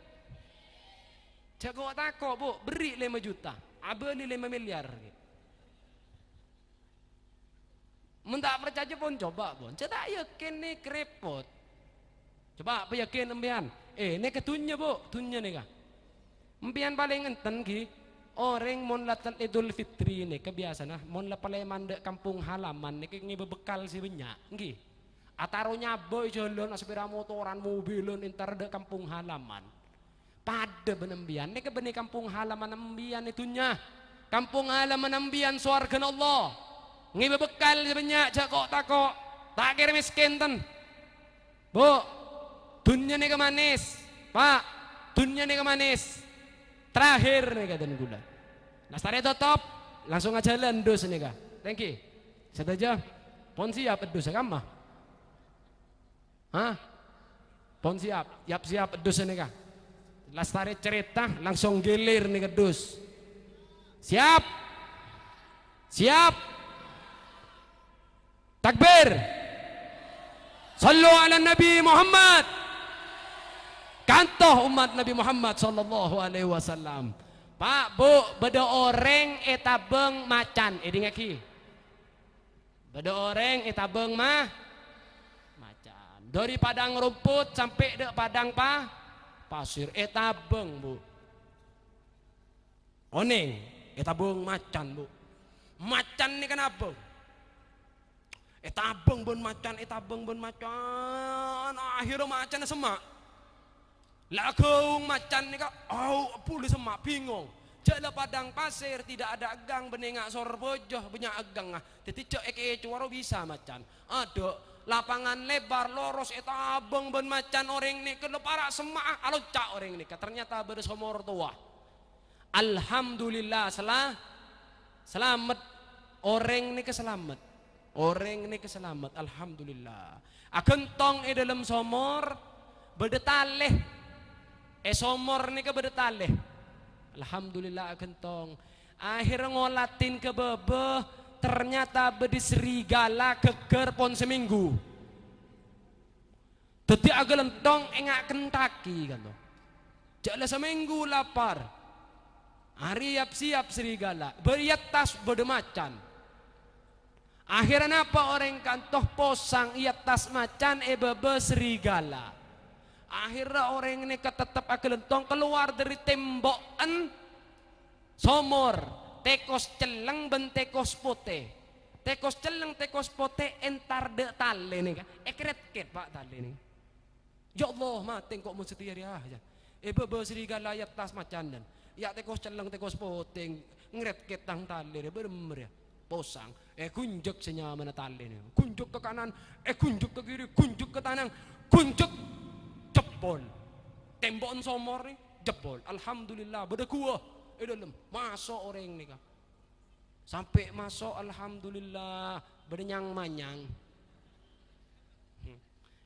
Jago takok Bu, beri 5 juta. Abeli 5 miliar. Mentak percaya pun coba pun. Cetak yakin nih kerepot. Coba apa yakin empian? Ini ketunya Bu, tunya nih kah? Empian paling enten ki. Orang mon latan Idul Fitri nih kebiasaan nah. Mon la paleman dek kampung halaman nih ngi bebekal si banyak. Nggih. Atarunya boy jalan sepeda motoran mobilan intar dek kampung halaman. Pada benembian nih kebeni kampung halaman embian itunya. Kampung halaman embian swarga Allah. Ngi bebekal si banyak jakok takok. Tak kira miskin ten. Bu, dunia nih kemanis, Pak. Dunia nih kemanis. Terakhir nih kata gula. Lastari tutup, langsung aja jalan dus nih kak. Thank you. Saya aja. Pon siap dus kamu? Hah? Pon siap, siap dus nih kak. Lastari cerita, langsung gilir nih ke dus. Siap, siap. Takbir. Sallu ala Nabi Muhammad. Kantoh umat Nabi Muhammad sallallahu alaihi wasallam. Pak, Bu, beda orang etabeng macan. Ngaki. Beda orang etabeng macan. Dari padang rumput sampai ke padang pasir etabeng, Bu. Oneng etabeng macan, Bu. Macan ini kenapa? Etabeng bon macan, etabeng bon macan. Akhirnya macan semak. Lagung macan ni kak, pulih semak bingung. Jala padang pasir tidak ada agang benengak sor bojoh banyak agang ah. Jadi cek cuaro bisa macan. Ada lapangan lebar loros etabeng ben macan orang ni kena parak semak alocak orang ni. Ternyata bersomor tua. Alhamdulillah selamat orang ni keselamat. Orang ni keselamat. Alhamdulillah. Agentong dalam somor berdetaleh. Somor ni ke berdetaleh. Alhamdulillah gentong. Akhir ngolatin ke bebe. Ternyata bedi serigala keker pon seminggu. Teti agak lentong engak kentaki kan tuh. Jala seminggu lapar. Hari siap serigala. Beriat tas bede macan. Akhirnya apa orang kantoh posang iat tas macan bebe serigala. Akhirnya orang ini tetap agelentong keluar dari tembokan somor tekos celeng ben tekos pote. Tekos celeng tekos pote entar de tale nih kan. Keret Pak tale nih. Ya Allah mati kok mau setia dia aja. Bebe serigala ya tas macan dan ya tekos celeng tekos pote ngeret tang tale dia bener ya. Posang kunjuk senyaman tale nih. Kunjuk ke kanan kunjuk ke kiri kunjuk ke tanang kunjuk jebol tembok somor nih jebol. Alhamdulillah beda kuah dalam masuk orang nih kak sampai masuk alhamdulillah bernyang manyang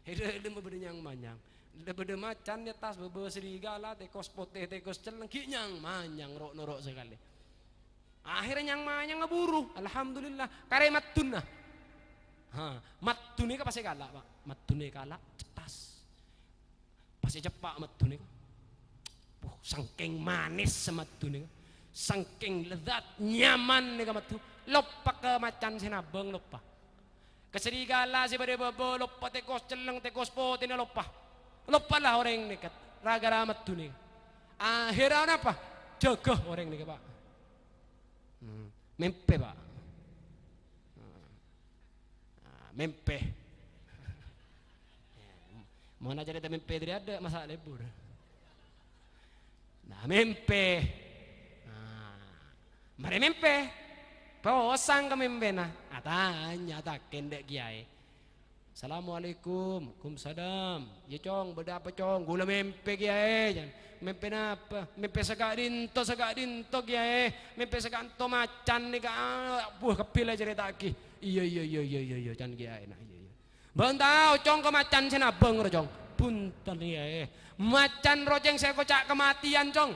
dalam bernyang manyang beda macan ya tas bebe serigala tekos pote tekos celeng nyang manyang norok sekali. Akhirnya yang manyang ngeburu alhamdulillah kare matun nah matun ini pasti kalah Pak. Matun ini kalah cetas pasti cepak matun ini. Saking manis sematun ini. Saking lezat nyaman nih kamat tu lopak ke macan sinabeng lopak keserigala si pada babo lopak tekos celeng tekos pot ini lopak lah orang nih kat raga ramat tu nih akhirnya apa jaga orang nih pak mempe pak mempe mau nak cerita mempe dari ada masalah lebur nah mempe mari mempe pasang ke mempe nah tanya tak kendek kiai assalamualaikum kumsadam ya cong beda apa cong gula mempe kiai mempe apa mempe segak dinto kiai mempe segak to macan ni buah kepil aja cerita ki iya can kiai nah iya bentau cong ke macan sinabeng ro cong punten kiai macan rojeng saya kocak kematian cong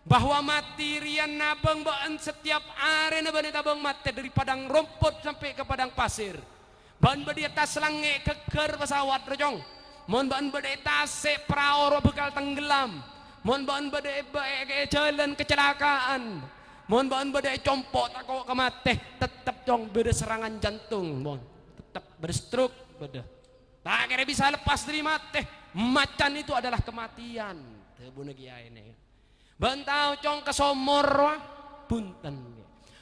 bahwa mati rian nabeng baan setiap hari nabang tabang mati dari padang rumput sampai ke padang pasir ban badi atas lange keker pesawat rojong mon baan badi tase perahu bekal tenggelam mon baan badi jalan kecelakaan mon baan badi compot aku kemate tetap jong beda serangan jantung mon tetap berstruk beda tak kira bisa lepas dari mati macan itu adalah kematian terbuna kiai ini bantau cong ke somorwa punten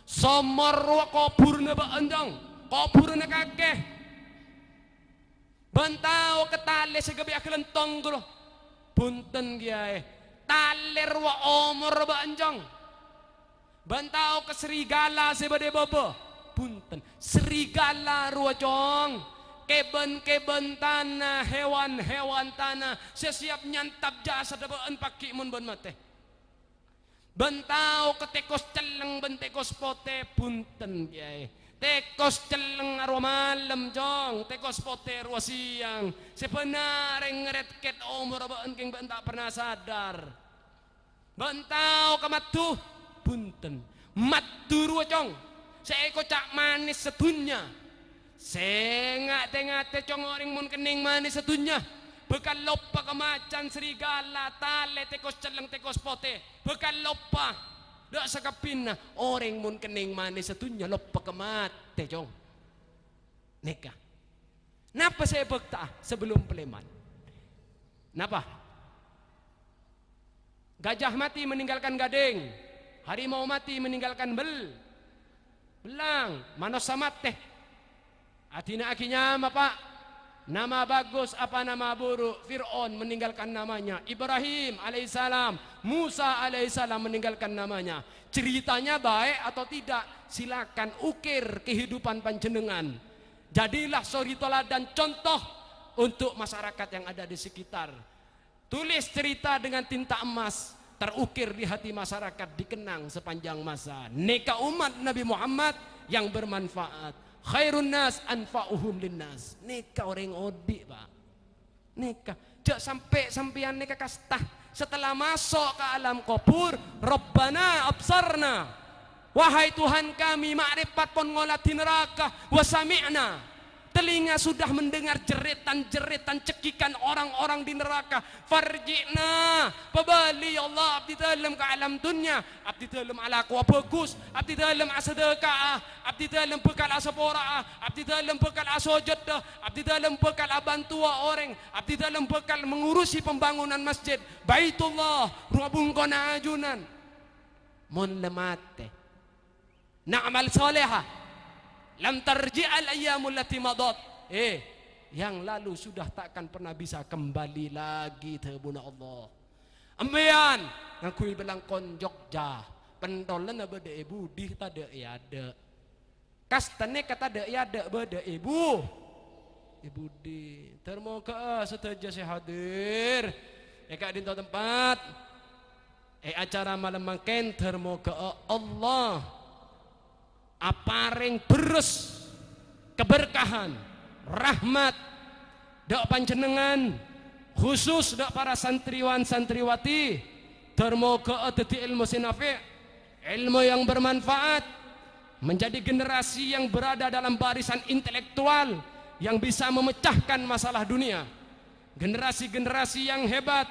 somorwa koburna baandang koburna kakeh bantau ke tali segabi akelentong gulo punten kiai taler wa omor baanjang bantau ke serigala sebade bobo punten serigala ruwa cong keben tanah hewan tanah sesiap nyantap jasa dabaan paki mun ban mate bentau ke tekos celeng bentekos pote punten kiai tekos celeng arwa malam jong tekos pote arwa siang sebenarnya ngeret ket umur baan king tak pernah sadar bentau ke matu punten matu ruwa jong seeko cak manis setunya sengate cong orang mun kening manis setunya bekal lopa ke macan serigala tale tekos celeng tekos pote bekal lopa dak sakapina orang mun kening manis setunya lopa ke mate jong neka napa saya bekta sebelum peleman napa gajah mati meninggalkan gading harimau mati meninggalkan belang manusia mati atina akinya apa pak nama bagus apa nama buruk Fir'aun meninggalkan namanya Ibrahim alaihissalam Musa alaihissalam meninggalkan namanya ceritanya baik atau tidak silakan ukir kehidupan panjenengan jadilah suri teladan contoh untuk masyarakat yang ada di sekitar tulis cerita dengan tinta emas terukir di hati masyarakat dikenang sepanjang masa neka umat Nabi Muhammad yang bermanfaat khairun nas anfa'uhum linnas neka orang odi pak neka jak sampean neka kastah setelah masuk ke alam kubur Rabbana absarna wahai Tuhan kami makrifat pun ngolati neraka wa sami'na telinga sudah mendengar jeritan-jeritan cekikan orang-orang di neraka farji'na pabali ya Allah abdi dalam ke alam dunia abdi dalam alaku bagus abdi dalam asadaka abdi dalam bekal asapora abdi dalam bekal asojada abdi dalam bekal abantua orang abdi dalam bekal mengurusi pembangunan masjid baitullah rumah kona ajunan mun lemate na'mal salihah lam tarji'al ayyamul lati madat yang lalu sudah takkan pernah bisa kembali lagi terbuna Allah ambean ngakui belang kon Jogja pendolan beda ibu di tada iada kastane kata da iada beda ibu di termoga seteja saya hadir eka di tempat acara malam makin termoga Allah apareng berus keberkahan rahmat dak panjenengan khusus dak para santriwan santriwati termoga dadi ilmu sinafi ilmu yang bermanfaat menjadi generasi yang berada dalam barisan intelektual yang bisa memecahkan masalah dunia generasi-generasi yang hebat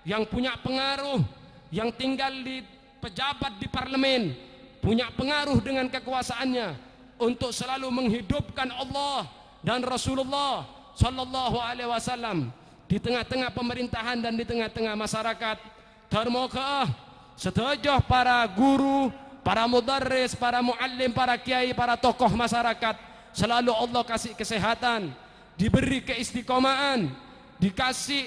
yang punya pengaruh yang tinggal di pejabat di parlemen, punya pengaruh dengan kekuasaannya untuk selalu menghidupkan Allah dan Rasulullah sallallahu alaihi wasallam di tengah-tengah pemerintahan dan di tengah-tengah masyarakat. Termoga setujuh para guru, para mudarris, para muallim, para kiai, para tokoh masyarakat selalu Allah kasih kesehatan, diberi keistiqomahan, dikasih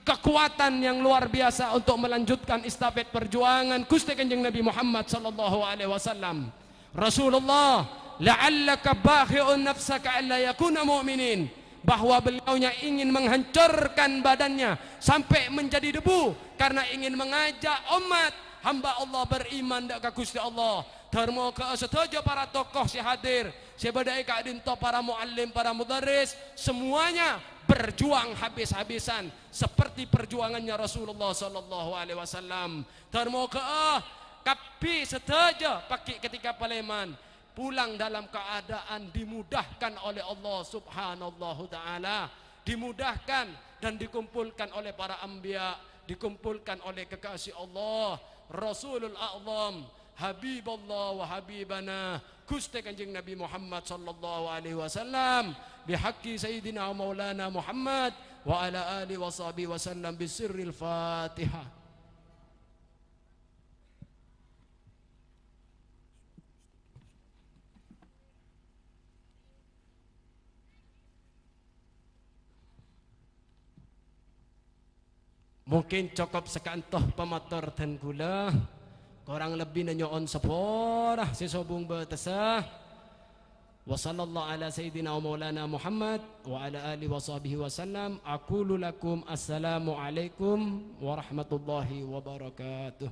kekuatan yang luar biasa untuk melanjutkan estafet perjuangan Gusti Kanjeng Nabi Muhammad sallallahu alaihi wasallam. Rasulullah, la'allaka bakhi'un nafsaka alla yakuna mu'minin, bahwa beliaunya ingin menghancurkan badannya sampai menjadi debu karena ingin mengajak umat hamba Allah beriman ke Gusti Allah. Termoga setuju para tokoh si hadir, si badai kadin to para muallim, para mudarris, semuanya berjuang habis-habisan seperti perjuangannya Rasulullah sallallahu alaihi wasallam. Termoga kapi setuju pakai ketika Paleman pulang dalam keadaan dimudahkan oleh Allah subhanallahu ta'ala, dimudahkan dan dikumpulkan oleh para anbiya, dikumpulkan oleh kekasih Allah Rasulul A'zam Habibullah wa Habibana Gusti Kanjeng Nabi Muhammad sallallahu alaihi wasallam bihaqqi Sayyidina wa Maulana Muhammad wa ala alihi wa sahbihi wasallam bisirril Fatihah. Mungkin cukup sekantoh pematur dan gula, kurang lebih nanyoon seporah si sobung betesah. Wa sallallahu ala sayyidina wa maulana Muhammad wa ala alihi wa sahbihi wasallam. Aqulu lakum assalamu alaikum warahmatullahi wabarakatuh.